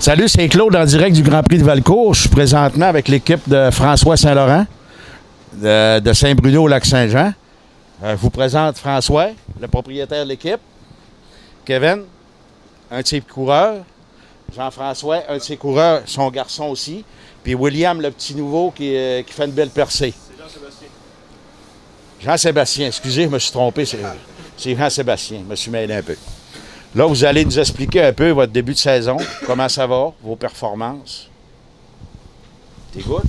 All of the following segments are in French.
Salut, c'est Claude en direct du Grand Prix de Valcourt. Je suis présentement avec l'équipe de François Saint-Laurent de Saint-Bruno au Lac-Saint-Jean. Je vous présente François, le propriétaire de l'équipe. Kevin, un de ses coureurs. Jean-François, un de ses coureurs, son garçon aussi. Puis William, le petit nouveau qui fait une belle percée. C'est Jean-Sébastien. Jean-Sébastien, excusez, je me suis trompé. C'est Jean-Sébastien, je me suis mêlé un peu. Là, vous allez nous expliquer un peu votre début de saison, comment ça va, vos performances. T'es good?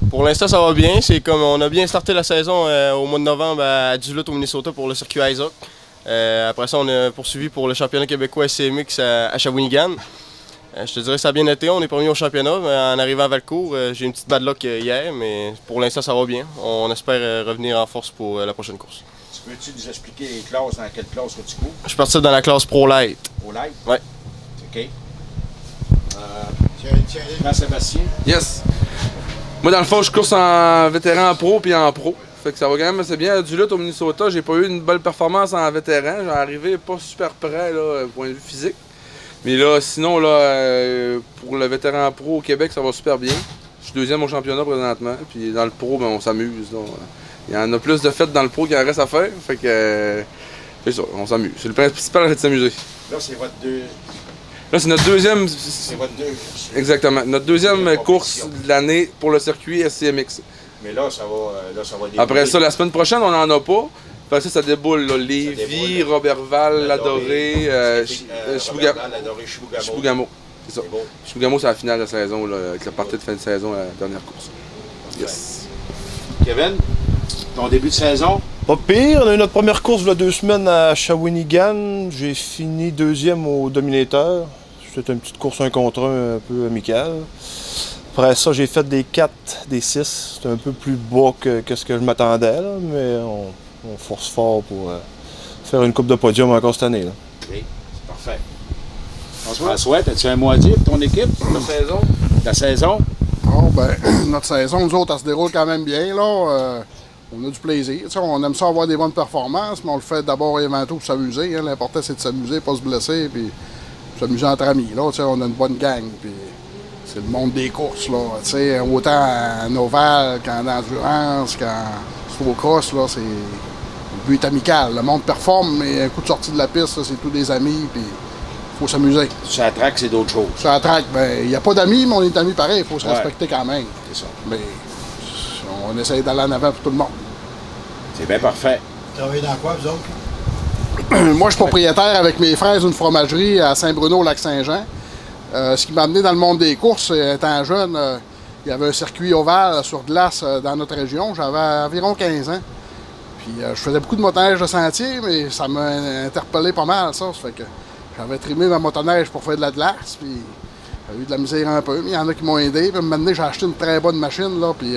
Pour l'instant, ça va bien. C'est comme on a bien starté la saison au mois de novembre à Duluth au Minnesota pour le circuit Isaac. Après ça, on a poursuivi pour le championnat québécois SCMX à Shawinigan. Je te dirais que ça a bien été. On est premier au championnat. Mais en arrivant à Valcourt, j'ai une petite bad luck hier, mais pour l'instant, ça va bien. On espère revenir en force pour la prochaine course. Peux-tu nous expliquer les classes, dans quelle classe que tu cours? Je suis parti dans la classe Pro Light. Pro Light? Oui. OK. Jean-Sébastien? Yes. Moi, dans le fond, je course en vétéran pro puis en pro. Fait que ça va quand même assez bien. À Duluth au Minnesota, j'ai pas eu une belle performance en vétéran. J'ai arrivé pas super près, là, point de vue physique. Mais là, sinon, là, pour le vétéran pro au Québec, ça va super bien. Je suis deuxième au championnat présentement. Puis dans le pro, ben, on s'amuse. Il y en a plus de fêtes dans le pro qu'il en reste à faire. Fait que c'est ça, on s'amuse. C'est le principal, c'est de s'amuser. Là, c'est votre deux. Là, c'est notre deuxième. C'est votre deux. Exactement. Notre deuxième course de l'année pour le circuit SCMX. Mais là, ça va débouler. Après ça, la semaine prochaine, on n'en a pas. Après ça déboule. Là. Lévis, Robertval, Ladoré, Chibougamau. C'est ça. Chibougamau, c'est la finale de la saison, là, avec la partie de fin de saison, la dernière course. Yes. Kevin, ton début de saison? Pas pire, on a eu notre première course il y a 2 semaines à Shawinigan. J'ai fini deuxième au Dominator. C'était une petite course 1 contre 1 un peu amicale. Après ça, j'ai fait des 4, des 6. C'était un peu plus bas que ce que je m'attendais, là, mais on force fort pour faire une coupe de podium encore cette année. Là. Oui, c'est parfait. François, as-tu un mot à dire pour ton équipe, pour la saison? La saison? Oh, ben, notre saison, nous autres, elle se déroule quand même bien. Là. On a du plaisir. T'sais, on aime ça avoir des bonnes performances, mais on le fait d'abord et avant tout pour s'amuser. Hein. L'important, c'est de s'amuser, pas se blesser, puis s'amuser entre amis. Là. On a une bonne gang, puis c'est le monde des courses. Là. Autant en ovale qu'en endurance, qu'en snowcross, là, c'est... le but est amical. Le monde performe, mais un coup de sortie de la piste, là, c'est tous des amis, puis il faut s'amuser. Sur la track, c'est d'autres choses. Sur la track, ben, il n'y a pas d'amis, mais on est amis pareil. Il faut se respecter quand même. C'est ça. Mais on essaye d'aller en avant pour tout le monde. C'est bien parfait. Vous travaillez dans quoi, vous autres? Moi, je suis propriétaire avec mes frères d'une fromagerie à Saint-Bruno au Lac-Saint-Jean. Ce qui m'a amené dans le monde des courses, étant jeune, il y avait un circuit ovale sur glace dans notre région. J'avais environ 15 ans. Puis je faisais beaucoup de motoneige de sentier, mais ça m'a interpellé pas mal, ça. Ça fait que j'avais trimé ma motoneige pour faire de la glace, puis j'ai eu de la misère un peu, mais il y en a qui m'ont aidé. Puis maintenant, j'ai acheté une très bonne machine, là, puis...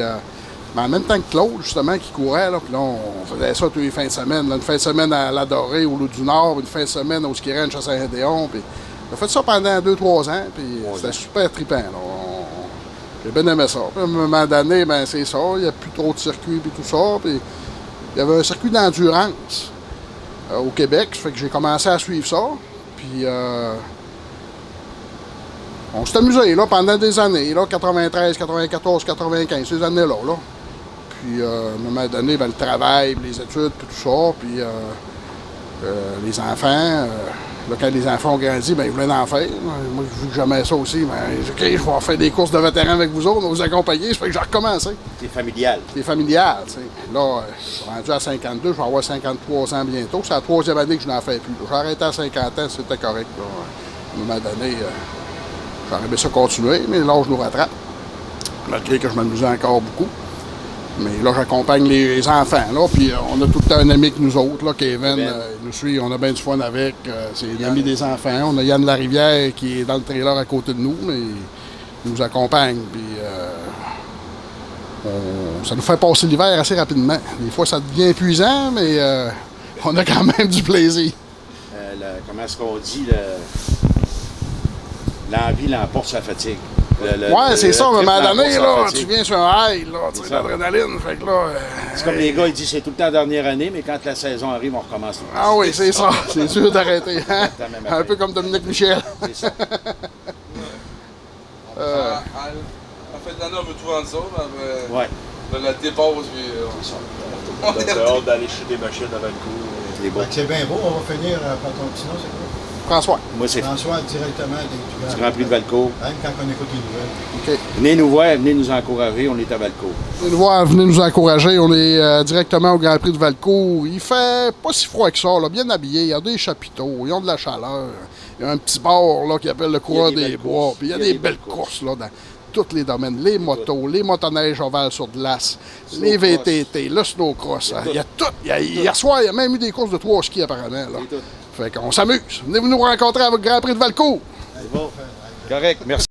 mais en même temps que Claude, justement, qui courait, là, puis là, on faisait ça tous les fins de semaine. Là, une fin de semaine à Ladoré, au Loup du Nord, une fin de semaine au Ski Ranch à Saint-Déon, puis on a fait ça pendant 2-3 ans, puis c'était super trippant, là. J'ai bien aimé ça. Puis à un moment donné, ben c'est ça, il n'y a plus trop de circuits, puis tout ça, puis il y avait un circuit d'endurance au Québec, ça fait que j'ai commencé à suivre ça, puis on s'est amusé, là, pendant des années, là, 93, 94, 95, ces années-là, là. Puis, à un moment donné, ben, le travail, les études, puis tout ça, puis les enfants, là, quand les enfants ont grandi, ben, ils voulaient en faire. Moi, vu que j'aimais ça aussi, ben, j'ai dit, OK, je vais faire des courses de vétérans avec vous autres, on va vous accompagner, ça fait que j'ai recommencé. C'est familial. C'est familial, tu sais. Là, je suis rendu à 52, je vais avoir 53 ans bientôt. C'est la 3e année que je n'en fais plus. J'ai arrêté à 50 ans, c'était correct, là. À un moment donné, j'aurais aimé ça continuer, mais l'âge nous rattrape. Malgré que je m'amusais encore beaucoup. Mais là, j'accompagne les enfants, là, puis on a tout le temps un ami avec nous autres, là, Kevin, il nous suit, on a bien du fun avec, c'est l'ami des enfants. On a Yann Larivière qui est dans le trailer à côté de nous, mais il nous accompagne, puis ça nous fait passer l'hiver assez rapidement. Des fois, ça devient épuisant, mais on a quand même du plaisir. Comment est-ce qu'on dit, l'envie l'emporte sa fatigue. Ouais, c'est ça, à un moment donné, là, tu viens sur un high, là, tu sais, l'adrénaline, fait que là... C'est comme les gars, ils disent c'est tout le temps la dernière année, mais quand la saison arrive, on recommence. Ah oui, c'est ça, c'est sûr d'arrêter, hein? Un peu comme Dominique Michel. C'est ça. À la fin de l'année, on veut tout vendre ça. Après, Ouais. là, la dépasse, puis on sort. On a hâte d'aller chez des machines avant le coup. C'est beau. C'est bien beau, on va finir par ton petit nom, c'est quoi? François. Moi, c'est François, directement du Grand Prix de Valcourt. Même quand on écoute les nouvelles. OK. Venez nous voir, venez nous encourager, on est à Valcourt. Venez nous voir, venez nous encourager. On est directement au Grand Prix de Valcourt. Il fait pas si froid que ça, là, bien habillé. Il y a des chapiteaux, ils ont de la chaleur. Il y a un petit bar là, qui appelle le coureur des bois. Puis il y a des belles courses là, dans tous les domaines. Les motos, les motoneiges ovales sur glace, les VTT, le snowcross. Il y a tout. Hier soir, il y a même eu des courses de 3 skis apparemment. Là. Fait qu'on s'amuse. Venez vous nous rencontrer avec le Grand Prix de Valcourt. Correct, merci.